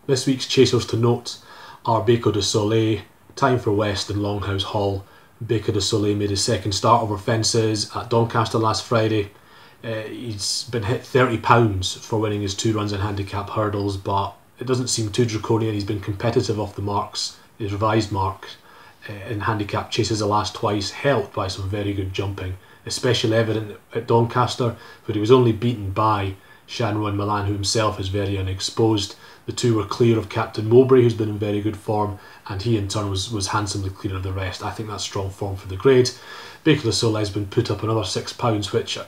This week's chasers to note are Beco de Soleil, Time for West and Longhouse Hall. Beco de Soleil made his second start over fences at Doncaster last Friday. He's been hit £30 for winning his 2 runs in handicap hurdles, but it doesn't seem too draconian. He's been competitive off the marks, his revised marks in handicap chases the last twice, helped by some very good jumping, especially evident at Doncaster, where he was only beaten by Shanroy Milan, who himself is very unexposed. The two were clear of Captain Mowbray, who's been in very good form, and he in turn was handsomely clear of the rest. I think that's strong form for the grade. Beco de Soleil has been put up another £6, which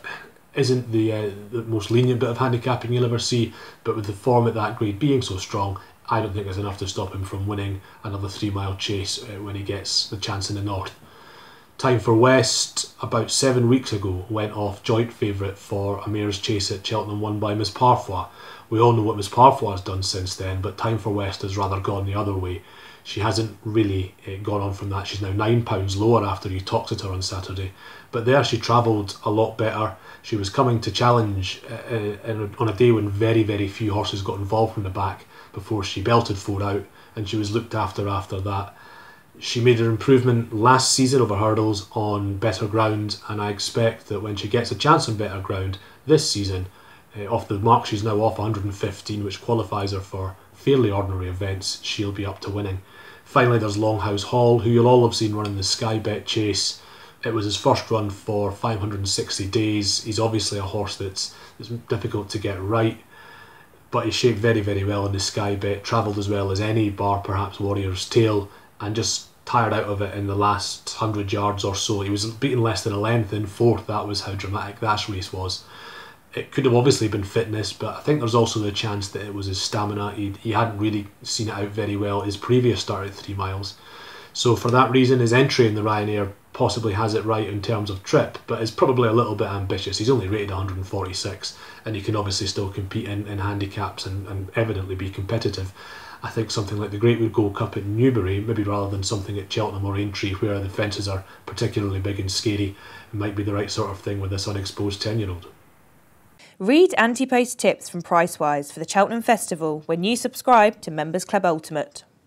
isn't the most lenient bit of handicapping you'll ever see, but with the form at that grade being so strong, I don't think there's enough to stop him from winning another 3-mile chase when he gets the chance in the north. Time for West, about 7 weeks ago, went off joint favourite for a mare's chase at Cheltenham won by Miss Parfois. We all know what Miss Parfois has done since then, but Time for West has rather gone the other way. She hasn't really gone on from that. She's now £9 lower after you talked to her on Saturday. But there she travelled a lot better. She was coming to challenge on a day when very, very few horses got involved from the back before she belted 4 out, and she was looked after that. She made her improvement last season over hurdles on better ground, and I expect that when she gets a chance on better ground this season, off the mark she's now off 115, which qualifies her for fairly ordinary events, she'll be up to winning. Finally, there's Longhouse Hall, who you'll all have seen running the Sky Bet chase. It was his first run for 560 days. He's obviously a horse that's difficult to get right, but he shaped very, very well in the Sky Bet, travelled as well as any, bar perhaps Warrior's Tail, and just tired out of it in the last 100 yards or so. He was beaten less than a length in 4th. That was how dramatic that race was. It could have obviously been fitness, but I think there's also the chance that it was his stamina. He hadn't really seen it out very well his previous start at 3 miles. So for that reason, his entry in the Ryanair possibly has it right in terms of trip, but is probably a little bit ambitious. He's only rated 146, and he can obviously still compete in handicaps and evidently be competitive. I think something like the Greatwood Gold Cup at Newbury, maybe rather than something at Cheltenham or Aintree where the fences are particularly big and scary, might be the right sort of thing with this unexposed 10-year-old. Read anti-post tips from Pricewise for the Cheltenham Festival when you subscribe to Members Club Ultimate.